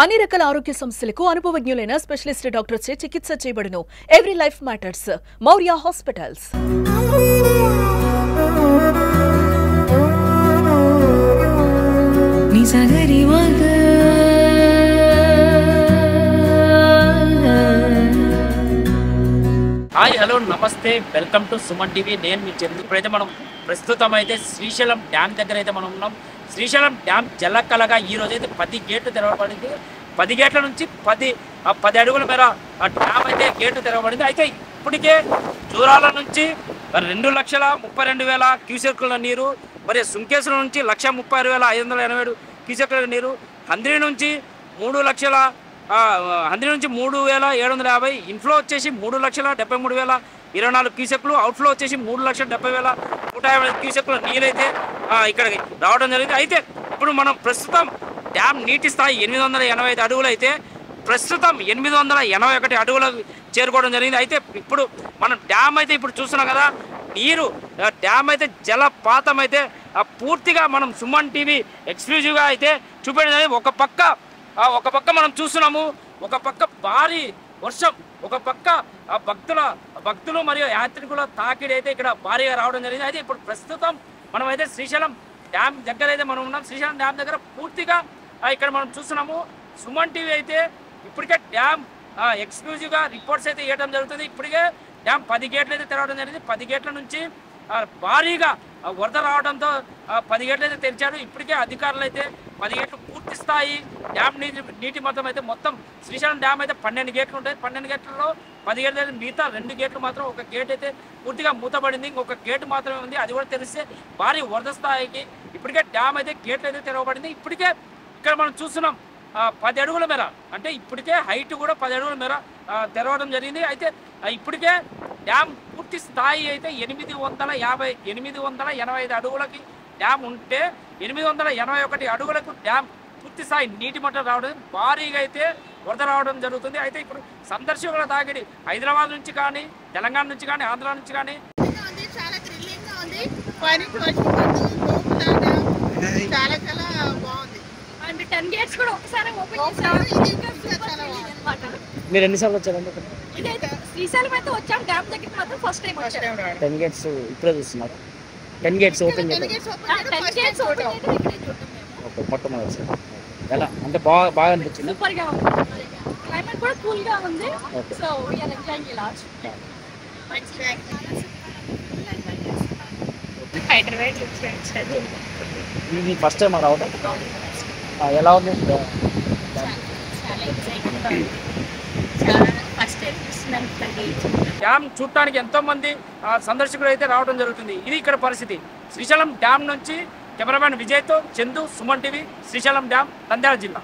అన్ని రకాల ఆరోగ్య సమస్యలకు అనుభవజ్ఞులైన స్పెషలిస్ట్ డాక్టర్స్ చే చికిత్స చేయబడును. Every life matters. Maurya hospitals. Hi hello నమస్తే, వెల్కమ్ టు సుమన్ టీవీ. నేను మీ చంద్ర. ఇప్పుడైతే మనం ప్రస్తుతం అయితే శ్రీశైలం డ్యామ్ దగ్గర అయితే మనం ఉన్నాం. శ్రీశైలం డ్యామ్ జలకలగా ఈ రోజైతే 10 గేట్లు తెరవబడింది. 10 గేట్ల నుంచి 10 అడుగుల మేర ఆ డ్యామ్ అయితే గేటు తెరవబడింది. అయితే ఇప్పటికే జూరాల నుంచి 2,32,000 క్యూసెక్కుల నీరు, మరి సుంకేశ్వర నుంచి 1,36,587 క్యూసెక్కుల నీరు, హంద్రి నుంచి 3,750 ఇన్ఫ్లో వచ్చేసి 3,73,024 క్యూసెక్లు, అవుట్ఫ్లో వచ్చేసి 3,70,150 క్యూసెక్ల నీరైతే ఇక్కడికి రావడం జరిగింది. అయితే ఇప్పుడు మనం ప్రస్తుతం డ్యామ్ నీటి స్థాయి 885 అడుగులు అయితే ప్రస్తుతం 881 అడుగులకు చేరుకోవడం జరిగింది. అయితే ఇప్పుడు మనం డ్యామ్ అయితే ఇప్పుడు చూస్తున్నాం కదా, నీరు డ్యామ్ అయితే జలపాతం అయితే పూర్తిగా మనం సుమన్ టీవీ ఎక్స్క్లూజివ్గా అయితే చూపించడం జరిగింది. ఒక పక్క మనం చూస్తున్నాము, ఒక పక్క భారీ వర్షం, ఒక పక్క భక్తులు మరియు యాత్రికుల తాకిడి అయితే ఇక్కడ భారీగా రావడం జరిగింది. అయితే ఇప్పుడు ప్రస్తుతం మనం అయితే శ్రీశైలం డ్యామ్ దగ్గర అయితే మనం ఉన్నాం. శ్రీశైలం డ్యామ్ దగ్గర పూర్తిగా ఇక్కడ మనం చూస్తున్నాము. సుమన్ టీవీ అయితే ఇప్పటికే డ్యామ్ ఎక్స్క్లూజివ్గా రిపోర్ట్స్ అయితే ఇవ్వడం జరుగుతుంది. ఇప్పటికే డ్యామ్ 10 గేట్లు అయితే తెరవడం జరిగింది. 10 గేట్ల నుంచి భారీగా వరద రావడంతో 10 గేట్లు అయితే తెరిచారు. ఇప్పటికే అధికారులు అయితే 10 గేట్లు పూర్తి స్థాయి డ్యామ్ నీటి మొత్తం అయితే మొత్తం శ్రీశైలం డ్యామ్ అయితే 12 గేట్లు ఉంటాయి. 12 గేట్లలో 10 గేట్లు అయితే మిగతా 2 గేట్లు మాత్రం, ఒక గేట్ అయితే పూర్తిగా మూతబడింది, ఇంకొక గేటు మాత్రమే ఉంది. అది కూడా తెలిస్తే భారీ వరద స్థాయికి ఇప్పటికే డ్యామ్ అయితే గేట్లు అయితే తెరవబడింది. ఇప్పటికే ఇక్కడ మనం చూస్తున్నాం 10 అడుగుల మేర, అంటే ఇప్పటికే హైట్ కూడా 10 అడుగుల మేర తెరవడం జరిగింది. అయితే ఇప్పటికే డ్యామ్ పూర్తి స్థాయి అయితే 885 అడుగులకి డ్యామ్ ఉంటే 881 అడుగులకు డ్యామ్ పూర్తి స్థాయి నీటి మట్టం రావడం, భారీగా అయితే వరద రావడం జరుగుతుంది. అయితే ఇప్పుడు సందర్శకుల తాకిడి హైదరాబాద్ నుంచి కానీ, తెలంగాణ నుంచి కానీ, ఆంధ్ర నుంచి కానీ చాలా థ్రిల్లింగ్ గా ఉంది. చాలా చాలా బాగుంది. అండ్ 10 గేట్స్ కూడా ఒకసారి ఓపెన్ చేశారు. మీరు ఎన్నిసార్లు వచ్చారండి? ఇదైతే శ్రీశైలం అయితే వచ్చాం, డ్యామ్ దగ్గరికి మాత్రం ఫస్ట్ టైం వచ్చాం. 10 గేట్స్ ఇప్పుడే చూస్తున్నారు. 10 గేట్స్ ఓపెన్ చేయాలి. ఓకే, మొట్టమొదటిసారి ఎలా అంటే బాగా అనిపించింది. సూపర్ గా ఉంది. క్లైమేట్ కూడా కూల్ గా ఉంది. So we are enjoying a lot. Hyderabad వచ్చాను. ఇది ఫస్ట్ టైం రావడం ఎలా ఉంది? డ్యామ్ చూడటానికి ఎంతో మంది సందర్శకులు అయితే రావడం జరుగుతుంది. ఇది ఇక్కడ పరిస్థితి. శ్రీశైలం డ్యామ్ నుంచి కెమెరామ్యాన్ విజయ్తో చందు, సుమన్ టీవీ, శ్రీశైలం డ్యామ్, నంద్యాల జిల్లా.